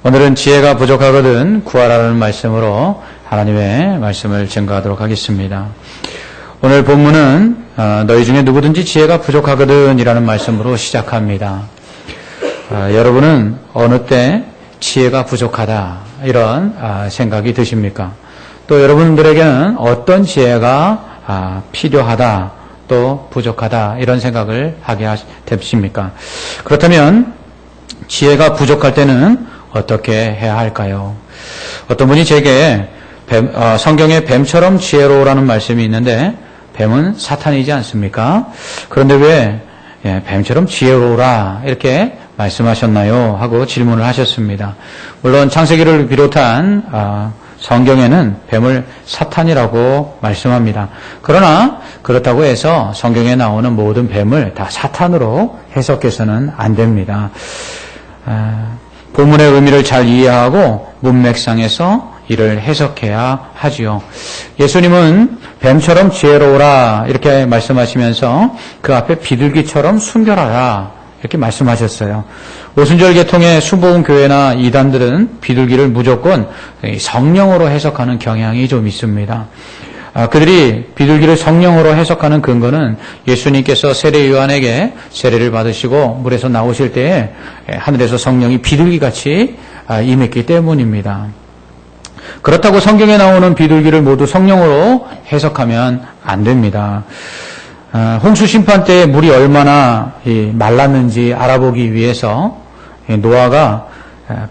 오늘은 지혜가 부족하거든 구하라는 말씀으로 하나님의 말씀을 증거하도록 하겠습니다. 오늘 본문은 너희 중에 누구든지 지혜가 부족하거든 이라는 말씀으로 시작합니다. 여러분은 어느 때 지혜가 부족하다 이런 생각이 드십니까? 또 여러분들에게는 어떤 지혜가 필요하다 또 부족하다 이런 생각을 하게 되십니까? 그렇다면 지혜가 부족할 때는 어떻게 해야 할까요? 어떤 분이 제게 성경에 뱀처럼 지혜로우라는 말씀이 있는데 뱀은 사탄이지 않습니까? 그런데 왜 뱀처럼 지혜로우라 이렇게 말씀하셨나요? 하고 질문을 하셨습니다. 물론 창세기를 비롯한 성경에는 뱀을 사탄이라고 말씀합니다. 그러나 그렇다고 해서 성경에 나오는 모든 뱀을 다 사탄으로 해석해서는 안 됩니다. 본문의 의미를 잘 이해하고 문맥상에서 이를 해석해야 하지요. 예수님은 뱀처럼 지혜로우라 이렇게 말씀하시면서 그 앞에 비둘기처럼 순결하라 이렇게 말씀하셨어요. 오순절 계통의 순복음 교회나 이단들은 비둘기를 무조건 성령으로 해석하는 경향이 좀 있습니다. 그들이 비둘기를 성령으로 해석하는 근거는 예수님께서 세례 요한에게 세례를 받으시고 물에서 나오실 때에 하늘에서 성령이 비둘기같이 임했기 때문입니다. 그렇다고 성경에 나오는 비둘기를 모두 성령으로 해석하면 안 됩니다. 홍수 심판 때 물이 얼마나 말랐는지 알아보기 위해서 노아가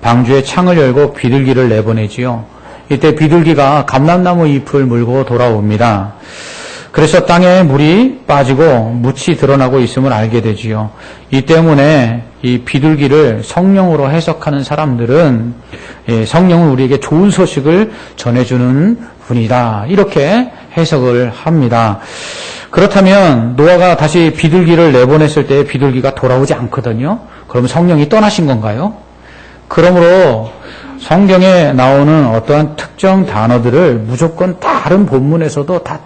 방주에 창을 열고 비둘기를 내보내지요. 이때 비둘기가 감람나무 잎을 물고 돌아옵니다. 그래서 땅에 물이 빠지고 묻이 드러나고 있음을 알게 되지요. 이 때문에 이 비둘기를 성령으로 해석하는 사람들은 성령은 우리에게 좋은 소식을 전해주는 분이다 이렇게 해석을 합니다. 그렇다면 노아가 다시 비둘기를 내보냈을 때 비둘기가 돌아오지 않거든요. 그러면 성령이 떠나신 건가요? 그러므로 성경에 나오는 어떠한 특정 단어들을 무조건 다른 본문에서도 다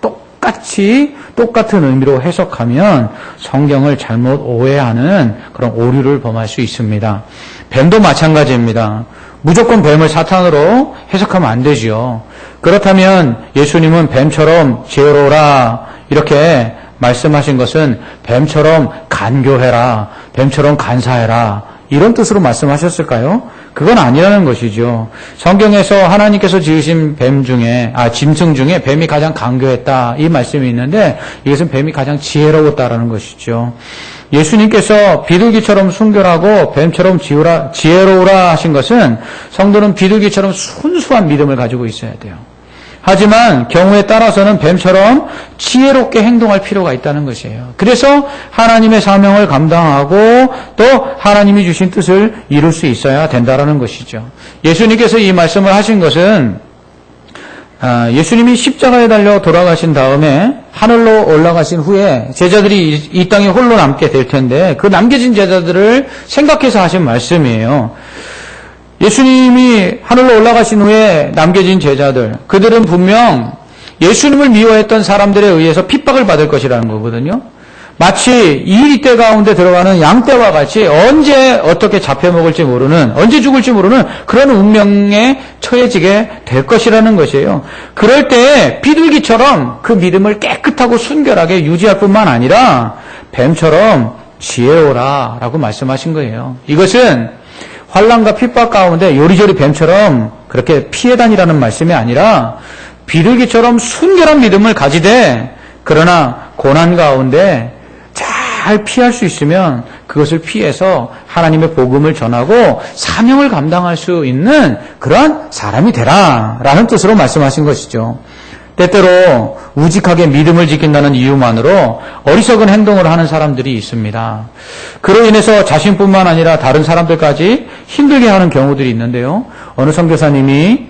똑같은 의미로 해석하면 성경을 잘못 오해하는 그런 오류를 범할 수 있습니다. 뱀도 마찬가지입니다. 무조건 뱀을 사탄으로 해석하면 안 되지요. 그렇다면 예수님은 뱀처럼 지혜로우라 이렇게 말씀하신 것은 뱀처럼 간교해라, 뱀처럼 간사해라 이런 뜻으로 말씀하셨을까요? 그건 아니라는 것이죠. 성경에서 하나님께서 지으신 짐승 중에 뱀이 가장 간교했다 이 말씀이 있는데 이것은 뱀이 가장 지혜로웠다라는 것이죠. 예수님께서 비둘기처럼 순결하고 뱀처럼 지혜로우라 하신 것은 성도는 비둘기처럼 순수한 믿음을 가지고 있어야 돼요. 하지만 경우에 따라서는 뱀처럼 지혜롭게 행동할 필요가 있다는 것이에요. 그래서 하나님의 사명을 감당하고 또 하나님이 주신 뜻을 이룰 수 있어야 된다는 것이죠. 예수님께서 이 말씀을 하신 것은 예수님이 십자가에 달려 돌아가신 다음에 하늘로 올라가신 후에 제자들이 이 땅에 홀로 남게 될 텐데 그 남겨진 제자들을 생각해서 하신 말씀이에요. 예수님이 하늘로 올라가신 후에 남겨진 제자들, 그들은 분명 예수님을 미워했던 사람들에 의해서 핍박을 받을 것이라는 거거든요. 마치 이리떼 가운데 들어가는 양떼와 같이 언제 어떻게 잡혀먹을지 모르는, 언제 죽을지 모르는 그런 운명에 처해지게 될 것이라는 것이에요. 그럴 때 비둘기처럼 그 믿음을 깨끗하고 순결하게 유지할 뿐만 아니라 뱀처럼 지혜로라 라고 말씀하신 거예요. 이것은 환난과 핍박 가운데 요리조리 뱀처럼 그렇게 피해 다니라는 말씀이 아니라 비둘기처럼 순결한 믿음을 가지되 그러나 고난 가운데 잘 피할 수 있으면 그것을 피해서 하나님의 복음을 전하고 사명을 감당할 수 있는 그러한 사람이 되라라는 뜻으로 말씀하신 것이죠. 때때로 우직하게 믿음을 지킨다는 이유만으로 어리석은 행동을 하는 사람들이 있습니다. 그로 인해서 자신뿐만 아니라 다른 사람들까지 힘들게 하는 경우들이 있는데요. 어느 선교사님이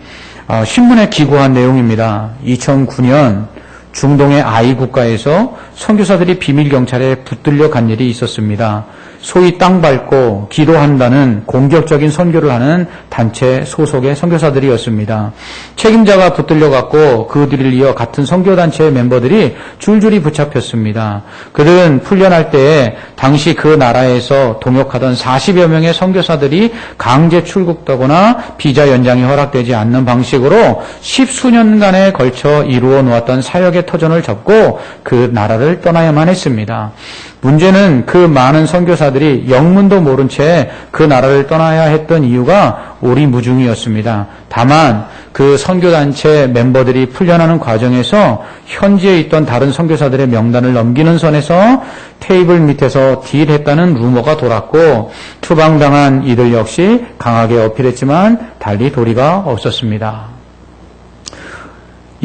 신문에 기고한 내용입니다. 2009년 중동의 아이 국가에서 선교사들이 비밀 경찰에 붙들려 간 일이 있었습니다. 소위 땅 밟고 기도한다는 공격적인 선교를 하는 단체 소속의 선교사들이었습니다. 책임자가 붙들려갔고 그 뒤를 이어 같은 선교단체의 멤버들이 줄줄이 붙잡혔습니다. 그들은 풀려날 때에 당시 그 나라에서 동역하던 40여 명의 선교사들이 강제 출국되거나 비자 연장이 허락되지 않는 방식으로 10수년간에 걸쳐 이루어 놓았던 사역의 터전을 접고 그 나라를 떠나야만 했습니다. 문제는 그 많은 선교사들이 영문도 모른 채 그 나라를 떠나야 했던 이유가 오리무중이었습니다. 다만 그 선교단체 멤버들이 풀려나는 과정에서 현지에 있던 다른 선교사들의 명단을 넘기는 선에서 테이블 밑에서 딜했다는 루머가 돌았고 추방당한 이들 역시 강하게 어필했지만 달리 도리가 없었습니다.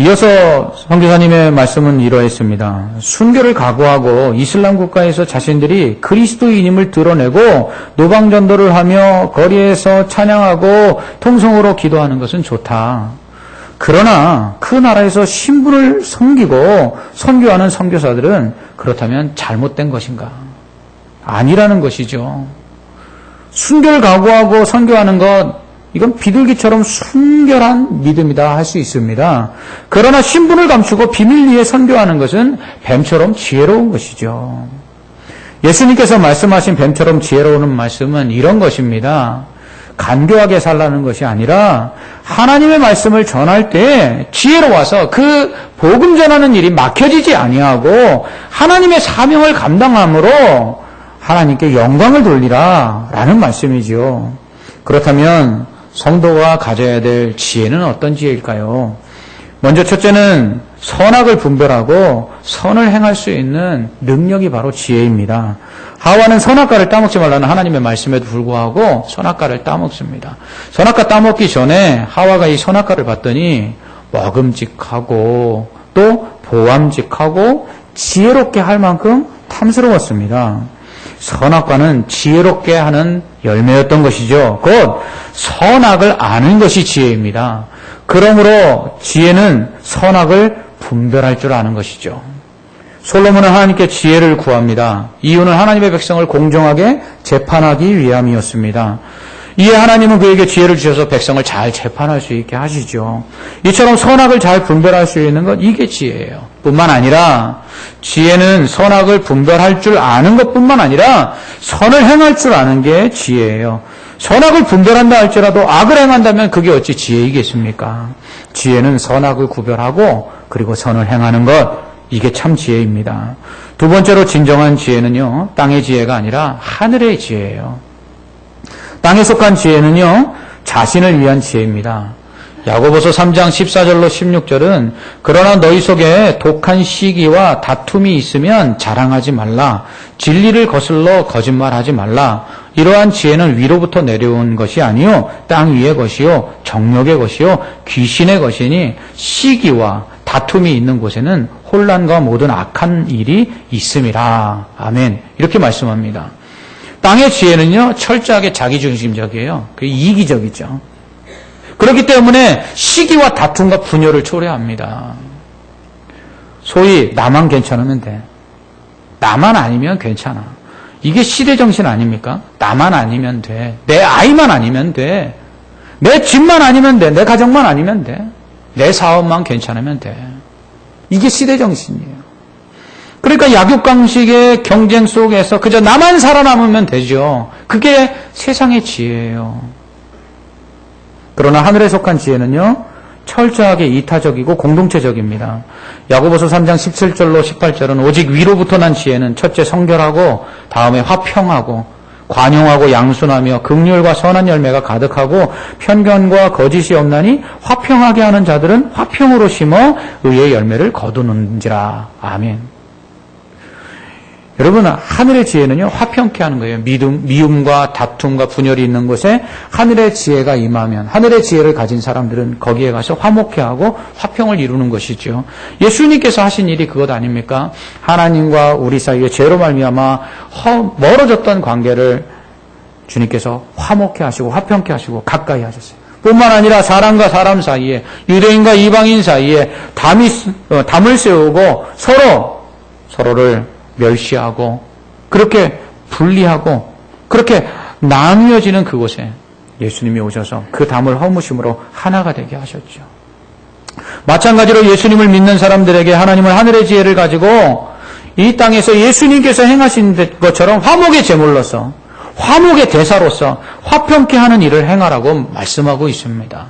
이어서 선교사님의 말씀은 이러했습니다. 순교를 각오하고 이슬람 국가에서 자신들이 그리스도인임을 드러내고 노방전도를 하며 거리에서 찬양하고 통성으로 기도하는 것은 좋다. 그러나 그 나라에서 신분을 섬기고 선교하는 선교사들은 그렇다면 잘못된 것인가? 아니라는 것이죠. 순교를 각오하고 선교하는 것, 이건 비둘기처럼 순결한 믿음이다 할 수 있습니다. 그러나 신분을 감추고 비밀 위에 선교하는 것은 뱀처럼 지혜로운 것이죠. 예수님께서 말씀하신 뱀처럼 지혜로운 말씀은 이런 것입니다. 간교하게 살라는 것이 아니라 하나님의 말씀을 전할 때 지혜로워서 그 복음 전하는 일이 막혀지지 아니하고 하나님의 사명을 감당함으로 하나님께 영광을 돌리라 라는 말씀이지요. 그렇다면 성도가 가져야 될 지혜는 어떤 지혜일까요? 먼저 첫째는 선악을 분별하고 선을 행할 수 있는 능력이 바로 지혜입니다. 하와는 선악과를 따먹지 말라는 하나님의 말씀에도 불구하고 선악과를 따먹습니다. 선악과 따먹기 전에 하와가 이 선악과를 봤더니 먹음직하고 또 보암직하고 지혜롭게 할 만큼 탐스러웠습니다. 선악과는 지혜롭게 하는 열매였던 것이죠. 곧 선악을 아는 것이 지혜입니다. 그러므로 지혜는 선악을 분별할 줄 아는 것이죠. 솔로몬은 하나님께 지혜를 구합니다. 이유는 하나님의 백성을 공정하게 재판하기 위함이었습니다. 이에 하나님은 그에게 지혜를 주셔서 백성을 잘 재판할 수 있게 하시죠. 이처럼 선악을 잘 분별할 수 있는 것, 이게 지혜예요. 뿐만 아니라 지혜는 선악을 분별할 줄 아는 것뿐만 아니라 선을 행할 줄 아는 게 지혜예요. 선악을 분별한다 할지라도 악을 행한다면 그게 어찌 지혜이겠습니까? 지혜는 선악을 구별하고 그리고 선을 행하는 것, 이게 참 지혜입니다. 두 번째로 진정한 지혜는요, 땅의 지혜가 아니라 하늘의 지혜예요. 땅에 속한 지혜는요, 자신을 위한 지혜입니다. 야고보서 3장 14절로 16절은 그러나 너희 속에 독한 시기와 다툼이 있으면 자랑하지 말라. 진리를 거슬러 거짓말하지 말라. 이러한 지혜는 위로부터 내려온 것이 아니요 땅 위의 것이요 정욕의 것이요 귀신의 것이니 시기와 다툼이 있는 곳에는 혼란과 모든 악한 일이 있음이라. 아멘. 이렇게 말씀합니다. 땅의 지혜는요, 철저하게 자기중심적이에요. 그게 이기적이죠. 그렇기 때문에 시기와 다툼과 분열을 초래합니다. 소위 나만 괜찮으면 돼. 나만 아니면 괜찮아. 이게 시대정신 아닙니까? 나만 아니면 돼. 내 아이만 아니면 돼. 내 집만 아니면 돼. 내 가정만 아니면 돼. 내 사업만 괜찮으면 돼. 이게 시대정신이에요. 그러니까 약육강식의 경쟁 속에서 그저 나만 살아남으면 되죠. 그게 세상의 지혜예요. 그러나 하늘에 속한 지혜는요, 철저하게 이타적이고 공동체적입니다. 야고보서 3장 17절로 18절은 오직 위로부터 난 지혜는 첫째 성결하고 다음에 화평하고 관용하고 양순하며 긍휼과 선한 열매가 가득하고 편견과 거짓이 없나니 화평하게 하는 자들은 화평으로 심어 의의 열매를 거두는지라. 아멘. 여러분, 하늘의 지혜는요, 화평케 하는 거예요. 미움과 다툼과 분열이 있는 곳에 하늘의 지혜가 임하면, 하늘의 지혜를 가진 사람들은 거기에 가서 화목케 하고 화평을 이루는 것이죠. 예수님께서 하신 일이 그것 아닙니까? 하나님과 우리 사이에 죄로 말미암아 멀어졌던 관계를 주님께서 화목케 하시고 화평케 하시고 가까이 하셨어요. 뿐만 아니라 사람과 사람 사이에, 유대인과 이방인 사이에 담을 세우고 서로를 멸시하고 그렇게 분리하고 그렇게 나뉘어지는 그곳에 예수님이 오셔서 그 담을 허무심으로 하나가 되게 하셨죠. 마찬가지로 예수님을 믿는 사람들에게 하나님은 하늘의 지혜를 가지고 이 땅에서 예수님께서 행하신 것처럼 화목의 제물로서, 화목의 대사로서 화평케 하는 일을 행하라고 말씀하고 있습니다.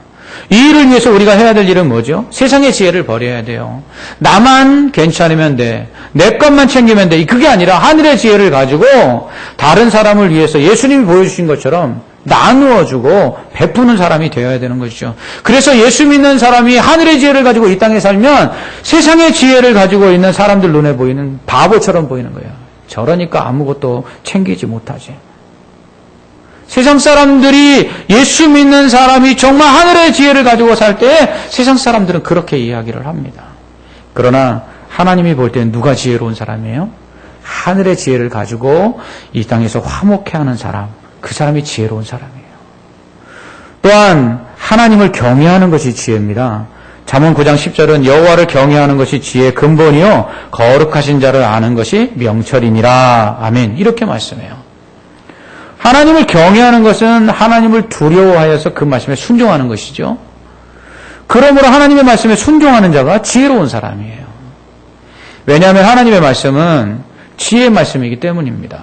이 일을 위해서 우리가 해야 될 일은 뭐죠? 세상의 지혜를 버려야 돼요. 나만 괜찮으면 돼. 내 것만 챙기면 돼. 그게 아니라 하늘의 지혜를 가지고 다른 사람을 위해서 예수님이 보여주신 것처럼 나누어주고 베푸는 사람이 되어야 되는 것이죠. 그래서 예수 믿는 사람이 하늘의 지혜를 가지고 이 땅에 살면 세상의 지혜를 가지고 있는 사람들 눈에 보이는 바보처럼 보이는 거예요. 저러니까 아무것도 챙기지 못하지. 세상 사람들이 예수 믿는 사람이 정말 하늘의 지혜를 가지고 살 때 세상 사람들은 그렇게 이야기를 합니다. 그러나 하나님이 볼 때는 누가 지혜로운 사람이에요? 하늘의 지혜를 가지고 이 땅에서 화목해 하는 사람, 그 사람이 지혜로운 사람이에요. 또한 하나님을 경외하는 것이 지혜입니다. 잠언 9장 10절은 여호와를 경외하는 것이 지혜의 근본이요 거룩하신 자를 아는 것이 명철이니라. 아멘. 이렇게 말씀해요. 하나님을 경외하는 것은 하나님을 두려워하여서 그 말씀에 순종하는 것이죠. 그러므로 하나님의 말씀에 순종하는 자가 지혜로운 사람이에요. 왜냐하면 하나님의 말씀은 지혜의 말씀이기 때문입니다.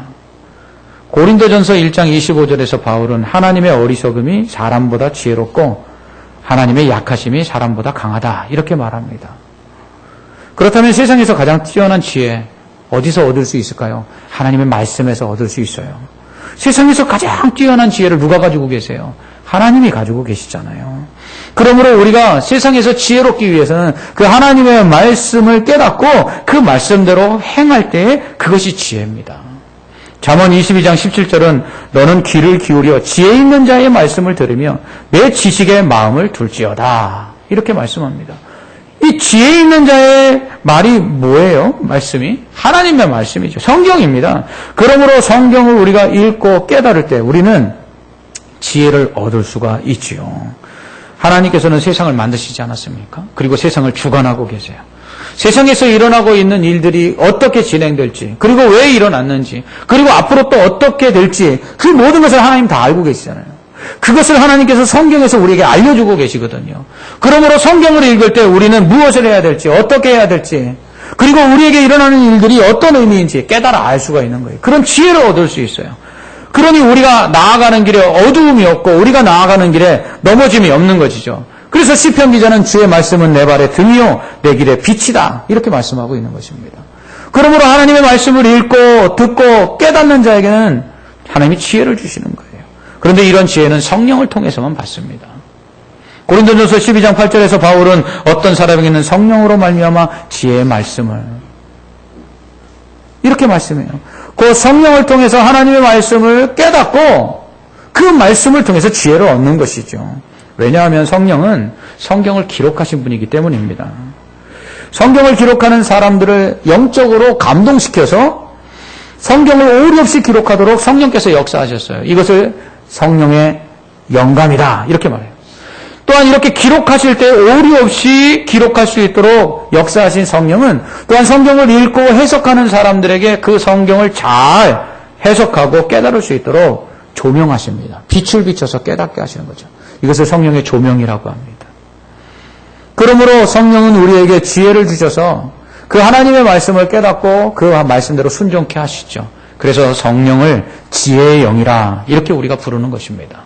고린도전서 1장 25절에서 바울은 하나님의 어리석음이 사람보다 지혜롭고 하나님의 약하심이 사람보다 강하다 이렇게 말합니다. 그렇다면 세상에서 가장 뛰어난 지혜 어디서 얻을 수 있을까요? 하나님의 말씀에서 얻을 수 있어요. 세상에서 가장 뛰어난 지혜를 누가 가지고 계세요? 하나님이 가지고 계시잖아요. 그러므로 우리가 세상에서 지혜롭기 위해서는 그 하나님의 말씀을 깨닫고 그 말씀대로 행할 때 그것이 지혜입니다. 잠언 22장 17절은 너는 귀를 기울여 지혜 있는 자의 말씀을 들으며 내 지식에 마음을 둘지어다. 이렇게 말씀합니다. 이 지혜 있는 자의 말이 뭐예요? 말씀이? 하나님의 말씀이죠. 성경입니다. 그러므로 성경을 우리가 읽고 깨달을 때 우리는 지혜를 얻을 수가 있지요. 하나님께서는 세상을 만드시지 않았습니까? 그리고 세상을 주관하고 계세요. 세상에서 일어나고 있는 일들이 어떻게 진행될지, 그리고 왜 일어났는지, 그리고 앞으로 또 어떻게 될지 그 모든 것을 하나님 다 알고 계시잖아요. 그것을 하나님께서 성경에서 우리에게 알려주고 계시거든요. 그러므로 성경을 읽을 때 우리는 무엇을 해야 될지, 어떻게 해야 될지, 그리고 우리에게 일어나는 일들이 어떤 의미인지 깨달아 알 수가 있는 거예요. 그런 지혜를 얻을 수 있어요. 그러니 우리가 나아가는 길에 어두움이 없고 우리가 나아가는 길에 넘어짐이 없는 것이죠. 그래서 시편 기자는 주의 말씀은 내 발의 등이요 내 길의 빛이다 이렇게 말씀하고 있는 것입니다. 그러므로 하나님의 말씀을 읽고 듣고 깨닫는 자에게는 하나님이 지혜를 주시는 거예요. 그런데 이런 지혜는 성령을 통해서만 받습니다. 고린도전서 12장 8절에서 바울은 어떤 사람에게는 성령으로 말미암아 지혜의 말씀을 이렇게 말씀해요. 그 성령을 통해서 하나님의 말씀을 깨닫고 그 말씀을 통해서 지혜를 얻는 것이죠. 왜냐하면 성령은 성경을 기록하신 분이기 때문입니다. 성경을 기록하는 사람들을 영적으로 감동시켜서 성경을 오류 없이 기록하도록 성령께서 역사하셨어요. 이것을 성령의 영감이다 이렇게 말해요. 또한 이렇게 기록하실 때 오류 없이 기록할 수 있도록 역사하신 성령은 또한 성경을 읽고 해석하는 사람들에게 그 성경을 잘 해석하고 깨달을 수 있도록 조명하십니다. 빛을 비춰서 깨닫게 하시는 거죠. 이것을 성령의 조명이라고 합니다. 그러므로 성령은 우리에게 지혜를 주셔서 그 하나님의 말씀을 깨닫고 그 말씀대로 순종케 하시죠. 그래서 성령을 지혜의 영이라 이렇게 우리가 부르는 것입니다.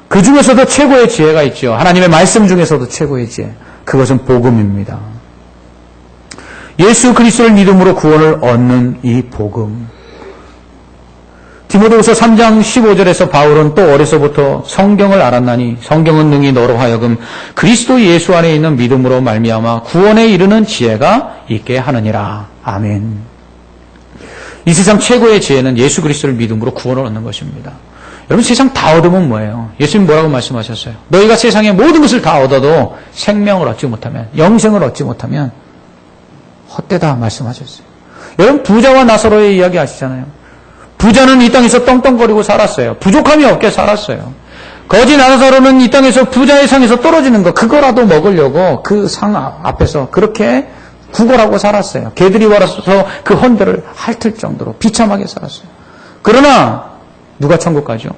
그 중에서도 최고의 지혜가 있죠. 하나님의 말씀 중에서도 최고의 지혜. 그것은 복음입니다. 예수 그리스도를 믿음으로 구원을 얻는 이 복음. 디모데후서 3장 15절에서 바울은 또 어려서부터 성경을 알았나니 성경은 능히 너로 하여금 그리스도 예수 안에 있는 믿음으로 말미암아 구원에 이르는 지혜가 있게 하느니라. 아멘. 이 세상 최고의 지혜는 예수 그리스도를 믿음으로 구원을 얻는 것입니다. 여러분 세상 다 얻으면 뭐예요? 예수님 뭐라고 말씀하셨어요? 너희가 세상의 모든 것을 다 얻어도 생명을 얻지 못하면, 영생을 얻지 못하면 헛되다 말씀하셨어요. 여러분 부자와 나사로의 이야기 아시잖아요. 부자는 이 땅에서 떵떵거리고 살았어요. 부족함이 없게 살았어요. 거지 나사로는 이 땅에서 부자의 상에서 떨어지는 거 그거라도 먹으려고 그 상 앞에서 그렇게 구걸하고 살았어요. 개들이 와서 그 헌들을 핥을 정도로 비참하게 살았어요. 그러나 누가 천국 가죠?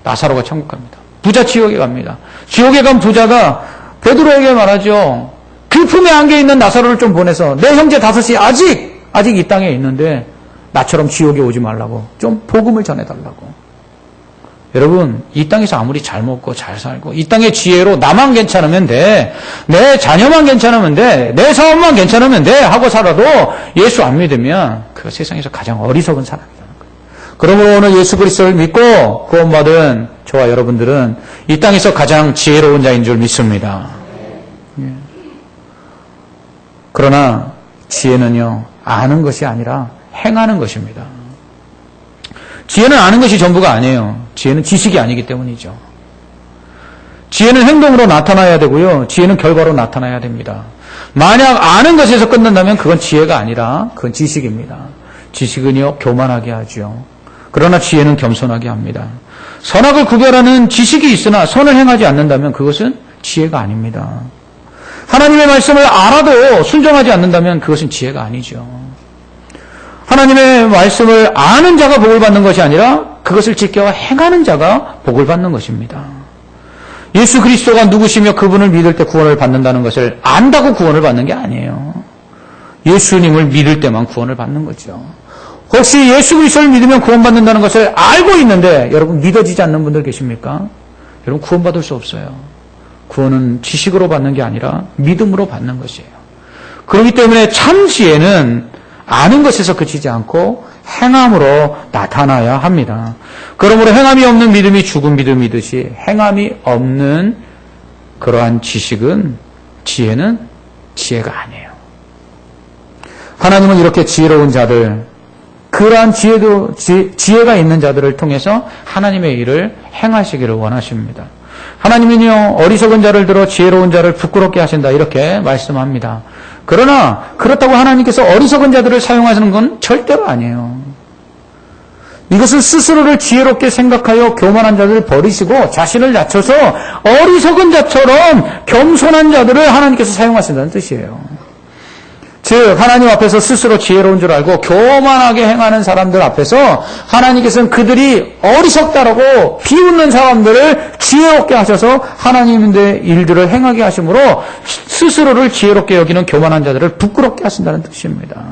나사로가 천국 갑니다. 부자 지옥에 갑니다. 지옥에 간 부자가 베드로에게 말하죠. 그 품에 안겨 있는 나사로를 좀 보내서 내 형제 다섯이 아직 이 땅에 있는데 나처럼 지옥에 오지 말라고 좀 복음을 전해달라고. 여러분, 이 땅에서 아무리 잘 먹고 잘 살고 이 땅의 지혜로 나만 괜찮으면 돼, 내 자녀만 괜찮으면 돼, 내 사업만 괜찮으면 돼 하고 살아도 예수 안 믿으면 그 세상에서 가장 어리석은 사람이라는 거예요. 그러므로 오늘 예수 그리스도를 믿고 구원받은 저와 여러분들은 이 땅에서 가장 지혜로운 자인 줄 믿습니다. 그러나 지혜는요, 아는 것이 아니라 행하는 것입니다. 지혜는 아는 것이 전부가 아니에요. 지혜는 지식이 아니기 때문이죠. 지혜는 행동으로 나타나야 되고요. 지혜는 결과로 나타나야 됩니다. 만약 아는 것에서 끝난다면 그건 지혜가 아니라 그건 지식입니다. 지식은요, 교만하게 하죠. 그러나 지혜는 겸손하게 합니다. 선악을 구별하는 지식이 있으나 선을 행하지 않는다면 그것은 지혜가 아닙니다. 하나님의 말씀을 알아도 순종하지 않는다면 그것은 지혜가 아니죠. 하나님의 말씀을 아는 자가 복을 받는 것이 아니라 그것을 지켜 행하는 자가 복을 받는 것입니다. 예수 그리스도가 누구시며 그분을 믿을 때 구원을 받는다는 것을 안다고 구원을 받는 게 아니에요. 예수님을 믿을 때만 구원을 받는 거죠. 혹시 예수 그리스도를 믿으면 구원받는다는 것을 알고 있는데 여러분 믿어지지 않는 분들 계십니까? 여러분 구원받을 수 없어요. 구원은 지식으로 받는 게 아니라 믿음으로 받는 것이에요. 그렇기 때문에 참 지혜는 아는 것에서 그치지 않고 행함으로 나타나야 합니다. 그러므로 행함이 없는 믿음이 죽은 믿음이듯이 행함이 없는 그러한 지식은 지혜는 지혜가 아니에요. 하나님은 이렇게 지혜로운 자들, 그러한 지혜가 있는 자들을 통해서 하나님의 일을 행하시기를 원하십니다. 하나님은요, 어리석은 자를 들어 지혜로운 자를 부끄럽게 하신다 이렇게 말씀합니다. 그러나 그렇다고 하나님께서 어리석은 자들을 사용하시는 건 절대로 아니에요. 이것은 스스로를 지혜롭게 생각하여 교만한 자들을 버리시고 자신을 낮춰서 어리석은 자처럼 겸손한 자들을 하나님께서 사용하신다는 뜻이에요. 즉 하나님 앞에서 스스로 지혜로운 줄 알고 교만하게 행하는 사람들 앞에서 하나님께서는 그들이 어리석다라고 비웃는 사람들을 지혜롭게 하셔서 하나님의 일들을 행하게 하심으로 스스로를 지혜롭게 여기는 교만한 자들을 부끄럽게 하신다는 뜻입니다.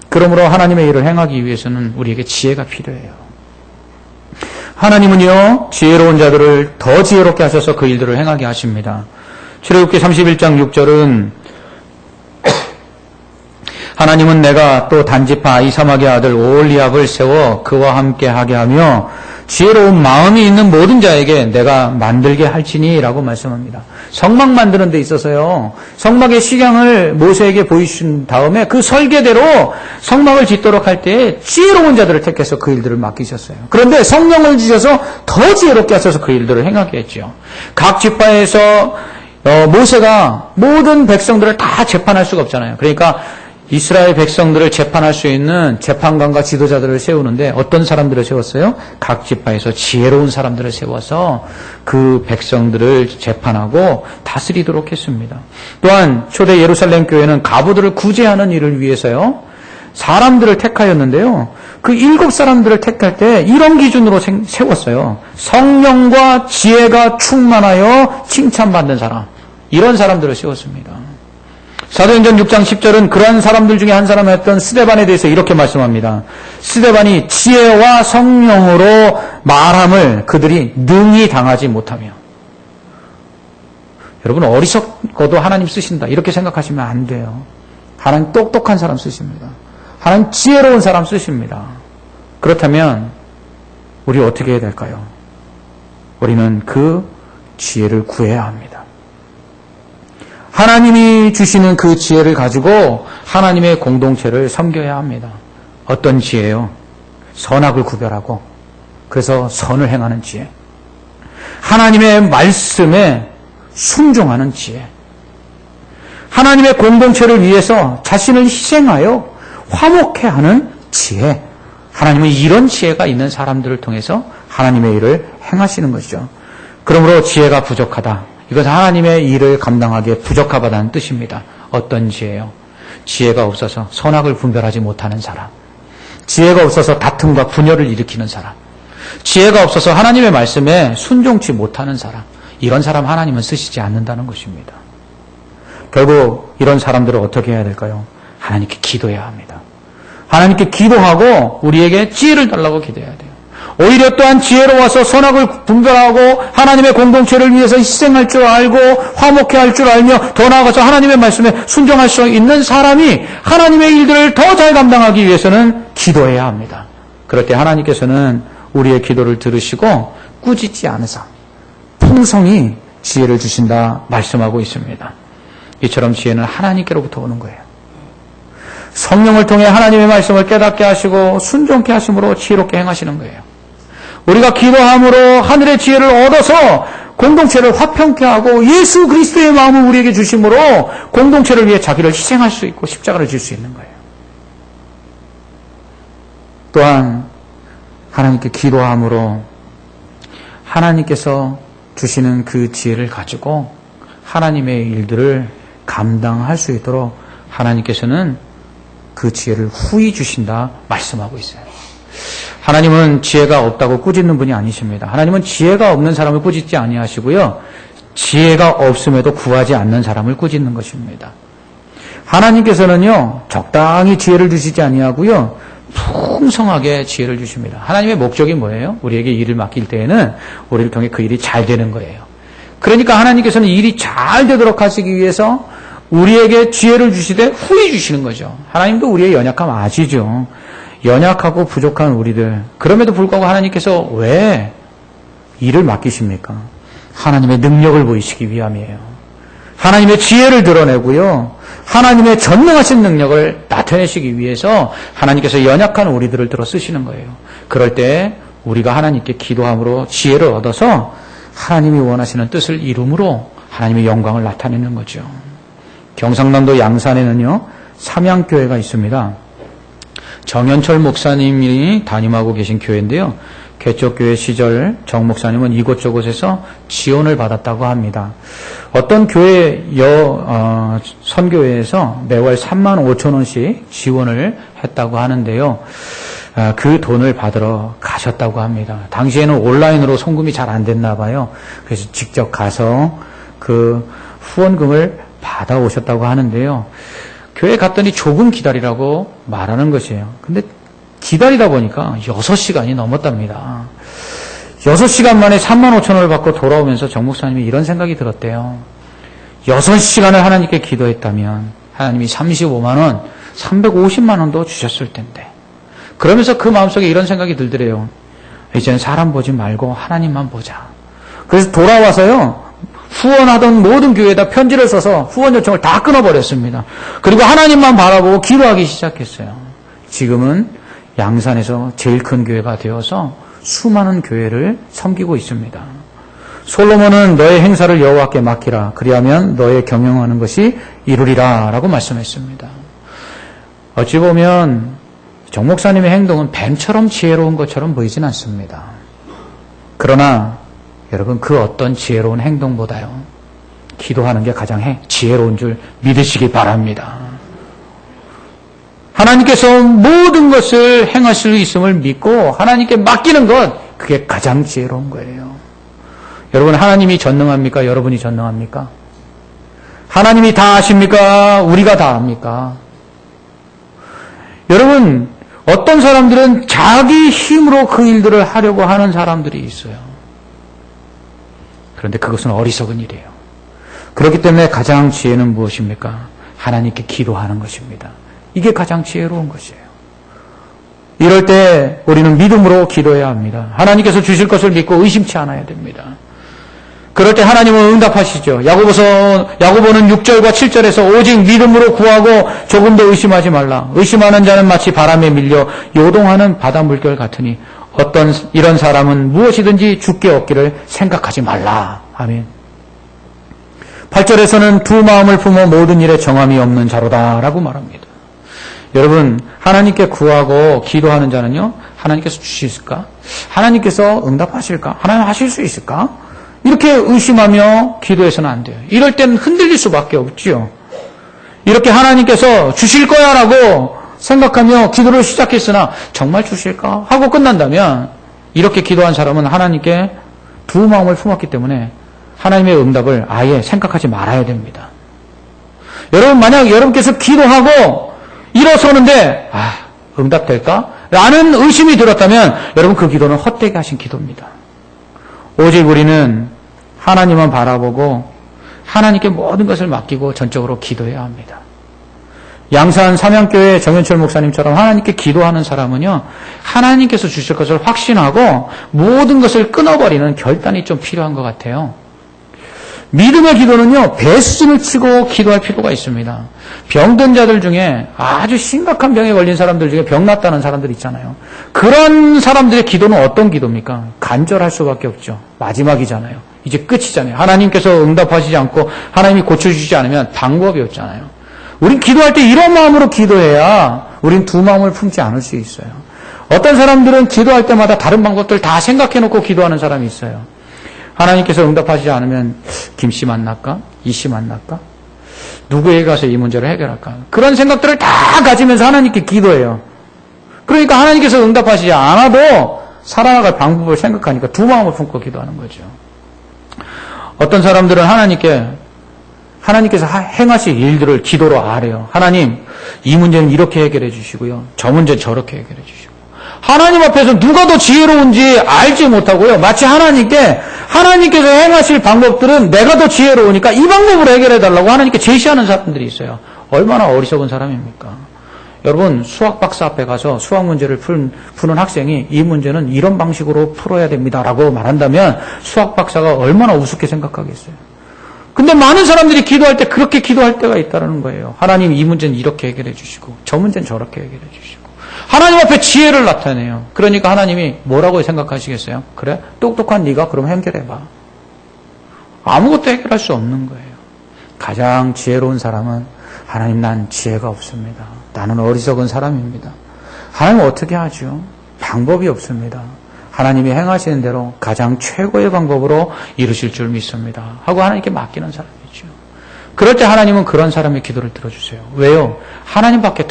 그러므로 하나님의 일을 행하기 위해서는 우리에게 지혜가 필요해요. 하나님은요, 지혜로운 자들을 더 지혜롭게 하셔서 그 일들을 행하게 하십니다. 출애굽기 31장 6절은 하나님은 내가 또 단지파 아히사막의 아들 오홀리압을 세워 그와 함께 하게 하며 지혜로운 마음이 있는 모든 자에게 내가 만들게 할지니 라고 말씀합니다. 성막 만드는 데 있어서요, 성막의 식양을 모세에게 보이신 다음에 그 설계대로 성막을 짓도록 할 때 지혜로운 자들을 택해서 그 일들을 맡기셨어요. 그런데 성령을 주셔서 더 지혜롭게 하셔서 그 일들을 행하게 했죠. 각 지파에서 모세가 모든 백성들을 다 재판할 수가 없잖아요. 그러니까 이스라엘 백성들을 재판할 수 있는 재판관과 지도자들을 세우는데 어떤 사람들을 세웠어요? 각 지파에서 지혜로운 사람들을 세워서 그 백성들을 재판하고 다스리도록 했습니다. 또한 초대 예루살렘 교회는 과부들을 구제하는 일을 위해서요, 사람들을 택하였는데요. 그 7사람들을 택할 때 이런 기준으로 세웠어요. 성령과 지혜가 충만하여 칭찬받는 사람, 이런 사람들을 세웠습니다. 사도행전 6장 10절은 그러한 사람들 중에 한 사람이었던 스데반에 대해서 이렇게 말씀합니다. 스데반이 지혜와 성령으로 말함을 그들이 능히 당하지 못하며. 여러분, 어리석어도 하나님 쓰신다 이렇게 생각하시면 안 돼요. 하나님 똑똑한 사람 쓰십니다. 하나님 지혜로운 사람 쓰십니다. 그렇다면 우리 어떻게 해야 될까요? 우리는 그 지혜를 구해야 합니다. 하나님이 주시는 그 지혜를 가지고 하나님의 공동체를 섬겨야 합니다. 어떤 지혜요? 선악을 구별하고 그래서 선을 행하는 지혜. 하나님의 말씀에 순종하는 지혜. 하나님의 공동체를 위해서 자신을 희생하여 화목해 하는 지혜. 하나님은 이런 지혜가 있는 사람들을 통해서 하나님의 일을 행하시는 것이죠. 그러므로 지혜가 부족하다. 이것은 하나님의 일을 감당하기에 부적합하다는 뜻입니다. 어떤 지혜요? 지혜가 없어서 선악을 분별하지 못하는 사람. 지혜가 없어서 다툼과 분열을 일으키는 사람. 지혜가 없어서 하나님의 말씀에 순종치 못하는 사람, 이런 사람 하나님은 쓰시지 않는다는 것입니다. 결국 이런 사람들을 어떻게 해야 될까요? 하나님께 기도해야 합니다. 하나님께 기도하고 우리에게 지혜를 달라고 기도해야 돼요. 오히려 또한 지혜로워서 선악을 분별하고 하나님의 공동체를 위해서 희생할 줄 알고 화목해야 할 줄 알며 더 나아가서 하나님의 말씀에 순종할 수 있는 사람이 하나님의 일들을 더 잘 감당하기 위해서는 기도해야 합니다. 그럴 때 하나님께서는 우리의 기도를 들으시고 꾸짖지 않으사 풍성히 지혜를 주신다 말씀하고 있습니다. 이처럼 지혜는 하나님께로부터 오는 거예요. 성령을 통해 하나님의 말씀을 깨닫게 하시고 순종케 하심으로 지혜롭게 행하시는 거예요. 우리가 기도함으로 하늘의 지혜를 얻어서 공동체를 화평케 하고 예수 그리스도의 마음을 우리에게 주심으로 공동체를 위해 자기를 희생할 수 있고 십자가를 질 수 있는 거예요. 또한 하나님께 기도함으로 하나님께서 주시는 그 지혜를 가지고 하나님의 일들을 감당할 수 있도록 하나님께서는 그 지혜를 후히 주신다 말씀하고 있어요. 하나님은 지혜가 없다고 꾸짖는 분이 아니십니다. 하나님은 지혜가 없는 사람을 꾸짖지 아니하시고요. 지혜가 없음에도 구하지 않는 사람을 꾸짖는 것입니다. 하나님께서는요. 적당히 지혜를 주시지 아니하고요. 풍성하게 지혜를 주십니다. 하나님의 목적이 뭐예요? 우리에게 일을 맡길 때에는 우리를 통해 그 일이 잘 되는 거예요. 그러니까 하나님께서는 일이 잘 되도록 하시기 위해서 우리에게 지혜를 주시되 후히 주시는 거죠. 하나님도 우리의 연약함 아시죠. 연약하고 부족한 우리들. 그럼에도 불구하고 하나님께서 왜 일을 맡기십니까? 하나님의 능력을 보이시기 위함이에요. 하나님의 지혜를 드러내고요. 하나님의 전능하신 능력을 나타내시기 위해서 하나님께서 연약한 우리들을 들어 쓰시는 거예요. 그럴 때 우리가 하나님께 기도함으로 지혜를 얻어서 하나님이 원하시는 뜻을 이룸으로 하나님의 영광을 나타내는 거죠. 경상남도 양산에는요. 삼양교회가 있습니다. 정현철 목사님이 담임하고 계신 교회인데요. 개척교회 시절 정 목사님은 이곳저곳에서 지원을 받았다고 합니다. 어떤 교회 선교회에서 매월 3만 5천 원씩 지원을 했다고 하는데요. 그 돈을 받으러 가셨다고 합니다. 당시에는 온라인으로 송금이 잘 안 됐나 봐요. 그래서 직접 가서 그 후원금을 받아오셨다고 하는데요. 교회 갔더니 조금 기다리라고 말하는 것이에요. 근데 기다리다 보니까 6시간이 넘었답니다. 6시간 만에 3만 5천 원을 받고 돌아오면서 정 목사님이 이런 생각이 들었대요. 6시간을 하나님께 기도했다면 하나님이 35만 원, 350만 원도 주셨을 텐데. 그러면서 그 마음속에 이런 생각이 들더래요. 이제는 사람 보지 말고 하나님만 보자. 그래서 돌아와서요. 후원하던 모든 교회에다 편지를 써서 후원 요청을 다 끊어버렸습니다. 그리고 하나님만 바라보고 기도하기 시작했어요. 지금은 양산에서 제일 큰 교회가 되어서 수많은 교회를 섬기고 있습니다. 솔로몬은 너의 행사를 여호와께 맡기라. 그리하면 너의 경영하는 것이 이루리라 라고 말씀했습니다. 어찌 보면 정 목사님의 행동은 뱀처럼 지혜로운 것처럼 보이진 않습니다. 그러나 여러분 그 어떤 지혜로운 행동보다요. 기도하는 게 가장 지혜로운 줄 믿으시기 바랍니다. 하나님께서 모든 것을 행하실 수 있음을 믿고 하나님께 맡기는 것 그게 가장 지혜로운 거예요. 여러분 하나님이 전능합니까? 여러분이 전능합니까? 하나님이 다 아십니까? 우리가 다 압니까? 여러분 어떤 사람들은 자기 힘으로 그 일들을 하려고 하는 사람들이 있어요. 그런데 그것은 어리석은 일이에요. 그렇기 때문에 가장 지혜는 무엇입니까? 하나님께 기도하는 것입니다. 이게 가장 지혜로운 것이에요. 이럴 때 우리는 믿음으로 기도해야 합니다. 하나님께서 주실 것을 믿고 의심치 않아야 됩니다. 그럴 때 하나님은 응답하시죠. 야고보는 6절과 7절에서 오직 믿음으로 구하고 조금 더 의심하지 말라. 의심하는 자는 마치 바람에 밀려 요동하는 바다 물결 같으니 어떤 이런 사람은 무엇이든지 주께 얻기를 생각하지 말라. 아멘. 8절에서는 두 마음을 품어 모든 일에 정함이 없는 자로다 라고 말합니다. 여러분 하나님께 구하고 기도하는 자는요. 하나님께서 주실까? 하나님께서 응답하실까? 하나님 하실 수 있을까? 이렇게 의심하며 기도해서는 안 돼요. 이럴 때는 흔들릴 수밖에 없지요. 이렇게 하나님께서 주실 거야 라고 생각하며 기도를 시작했으나 정말 주실까? 하고 끝난다면 이렇게 기도한 사람은 하나님께 두 마음을 품었기 때문에 하나님의 응답을 아예 생각하지 말아야 됩니다. 여러분, 만약 여러분께서 기도하고 일어서는데 응답될까? 라는 의심이 들었다면 여러분 그 기도는 헛되게 하신 기도입니다. 오직 우리는 하나님만 바라보고 하나님께 모든 것을 맡기고 전적으로 기도해야 합니다. 양산 삼양교회 정현철 목사님처럼 하나님께 기도하는 사람은요, 하나님께서 주실 것을 확신하고 모든 것을 끊어버리는 결단이 좀 필요한 것 같아요. 믿음의 기도는요, 배수진을 치고 기도할 필요가 있습니다. 병든 자들 중에 아주 심각한 병에 걸린 사람들 중에 병 났다는 사람들 있잖아요. 그런 사람들의 기도는 어떤 기도입니까? 간절할 수밖에 없죠. 마지막이잖아요. 이제 끝이잖아요. 하나님께서 응답하시지 않고 하나님이 고쳐주시지 않으면 방법이 없잖아요. 우린 기도할 때 이런 마음으로 기도해야 우린 두 마음을 품지 않을 수 있어요. 어떤 사람들은 기도할 때마다 다른 방법들 다 생각해놓고 기도하는 사람이 있어요. 하나님께서 응답하시지 않으면 김씨 만날까? 이씨 만날까? 누구에게 가서 이 문제를 해결할까? 그런 생각들을 다 가지면서 하나님께 기도해요. 그러니까 하나님께서 응답하시지 않아도 살아나갈 방법을 생각하니까 두 마음을 품고 기도하는 거죠. 어떤 사람들은 하나님께서 행하실 일들을 기도로 아래요. 하나님, 이 문제는 이렇게 해결해 주시고요. 저 문제는 저렇게 해결해 주시고. 하나님 앞에서 누가 더 지혜로운지 알지 못하고요. 마치 하나님께서 행하실 방법들은 내가 더 지혜로우니까 이 방법으로 해결해 달라고 하나님께 제시하는 사람들이 있어요. 얼마나 어리석은 사람입니까? 여러분, 수학 박사 앞에 가서 수학 문제를 푸는 학생이 이 문제는 이런 방식으로 풀어야 됩니다라고 말한다면 수학 박사가 얼마나 우습게 생각하겠어요. 근데 많은 사람들이 기도할 때 그렇게 기도할 때가 있다는 거예요. 하나님, 이 문제는 이렇게 해결해 주시고 저 문제는 저렇게 해결해 주시고. 하나님 앞에 지혜를 나타내요. 그러니까 하나님이 뭐라고 생각하시겠어요? 그래? 똑똑한 네가 그럼 해결해봐. 아무것도 해결할 수 없는 거예요. 가장 지혜로운 사람은 하나님, 난 지혜가 없습니다. 나는 어리석은 사람입니다. 하나님 어떻게 하죠? 방법이 없습니다. 하나님이 행하시는 대로 가장 최고의 방법으로 이루실 줄 믿습니다. 하고 하나님께 맡기는 사람이죠. 그럴 때 하나님은 그런 사람의 기도를 들어주세요. 왜요? 하나님밖에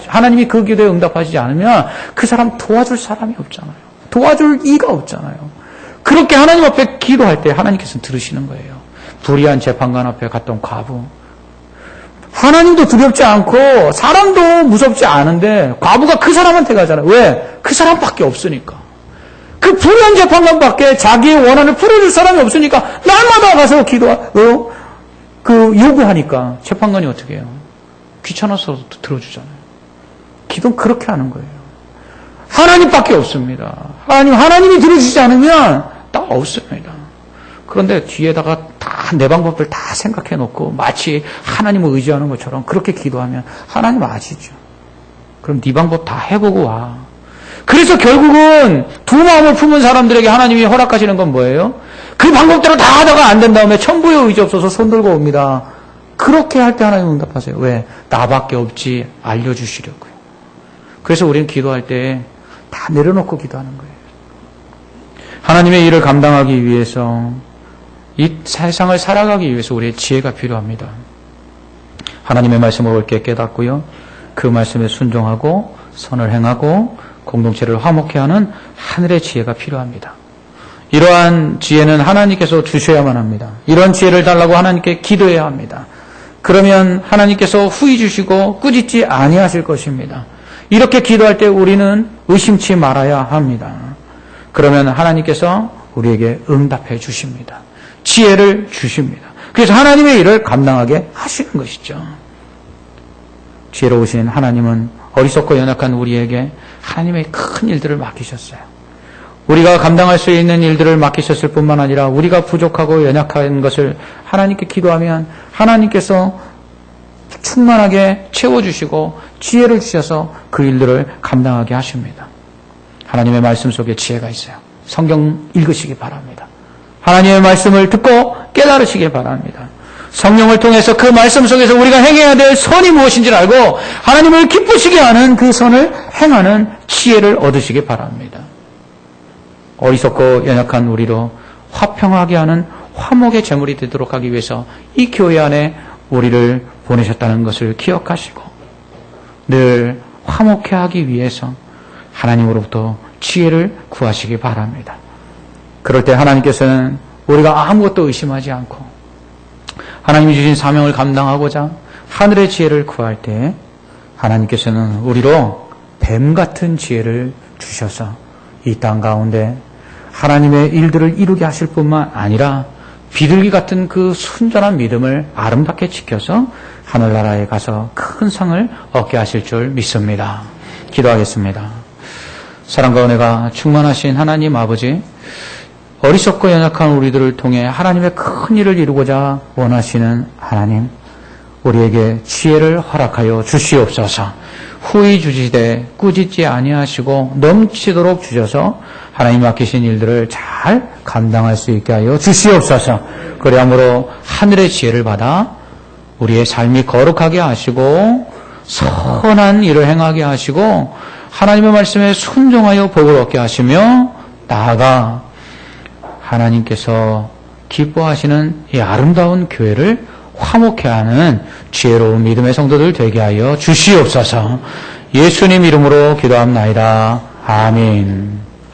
하나님이 그 기도에 응답하시지 않으면 그 사람 도와줄 사람이 없잖아요. 도와줄 이가 없잖아요. 그렇게 하나님 앞에 기도할 때 하나님께서는 들으시는 거예요. 불의한 재판관 앞에 갔던 과부. 하나님도 두렵지 않고 사람도 무섭지 않은데 과부가 그 사람한테 가잖아요. 왜? 그 사람밖에 없으니까. 그 불의한 재판관밖에 자기의 원한을 풀어줄 사람이 없으니까 날마다 가서 요구하니까 재판관이 어떻게 해요? 귀찮아서 들어주잖아요. 기도는 그렇게 하는 거예요. 하나님밖에 없습니다. 하나님이 들어주지 않으면 다 없습니다. 그런데 뒤에다가 다 내 방법들 다 생각해 놓고 마치 하나님을 의지하는 것처럼 그렇게 기도하면 하나님 아시죠. 그럼 네 방법 다 해보고 와. 그래서 결국은 두 마음을 품은 사람들에게 하나님이 허락하시는 건 뭐예요? 그 방법대로 다 하다가 안 된 다음에 천부의 의지 없어서 손 들고 옵니다. 그렇게 할 때 하나님 응답하세요. 왜? 나밖에 없지 알려주시려고요. 그래서 우리는 기도할 때 다 내려놓고 기도하는 거예요. 하나님의 일을 감당하기 위해서 이 세상을 살아가기 위해서 우리의 지혜가 필요합니다. 하나님의 말씀을 옳게 깨닫고요. 그 말씀에 순종하고 선을 행하고 공동체를 화목케 하는 하늘의 지혜가 필요합니다. 이러한 지혜는 하나님께서 주셔야만 합니다. 이런 지혜를 달라고 하나님께 기도해야 합니다. 그러면 하나님께서 후히 주시고 꾸짖지 아니하실 것입니다. 이렇게 기도할 때 우리는 의심치 말아야 합니다. 그러면 하나님께서 우리에게 응답해 주십니다. 지혜를 주십니다. 그래서 하나님의 일을 감당하게 하시는 것이죠. 지혜로우신 하나님은 어리석고 연약한 우리에게 하나님의 큰 일들을 맡기셨어요. 우리가 감당할 수 있는 일들을 맡기셨을 뿐만 아니라 우리가 부족하고 연약한 것을 하나님께 기도하면 하나님께서 충만하게 채워주시고 지혜를 주셔서 그 일들을 감당하게 하십니다. 하나님의 말씀 속에 지혜가 있어요. 성경 읽으시기 바랍니다. 하나님의 말씀을 듣고 깨달으시기 바랍니다. 성령을 통해서 그 말씀 속에서 우리가 행해야 될 선이 무엇인지를 알고 하나님을 기쁘시게 하는 그 선을 행하는 지혜를 얻으시기 바랍니다. 어리석고 연약한 우리로 화평하게 하는 화목의 제물이 되도록 하기 위해서 이 교회 안에 우리를 보내셨다는 것을 기억하시고 늘 화목해 하기 위해서 하나님으로부터 지혜를 구하시기 바랍니다. 그럴 때 하나님께서는 우리가 아무것도 의심하지 않고 하나님이 주신 사명을 감당하고자 하늘의 지혜를 구할 때 하나님께서는 우리로 뱀 같은 지혜를 주셔서 이 땅 가운데 하나님의 일들을 이루게 하실 뿐만 아니라 비둘기 같은 그 순전한 믿음을 아름답게 지켜서 하늘나라에 가서 큰 상을 얻게 하실 줄 믿습니다. 기도하겠습니다. 사랑과 은혜가 충만하신 하나님 아버지, 어리석고 연약한 우리들을 통해 하나님의 큰 일을 이루고자 원하시는 하나님, 우리에게 지혜를 허락하여 주시옵소서. 후히 주시되 꾸짖지 아니하시고 넘치도록 주셔서 하나님 맡기신 일들을 잘 감당할 수 있게 하여 주시옵소서. 그리함으로 하늘의 지혜를 받아 우리의 삶이 거룩하게 하시고 선한 일을 행하게 하시고 하나님의 말씀에 순종하여 복을 얻게 하시며 나아가 하나님께서 기뻐하시는 이 아름다운 교회를 화목해 하는 지혜로운 믿음의 성도들 되게 하여 주시옵소서. 예수님 이름으로 기도합나이다. 아멘.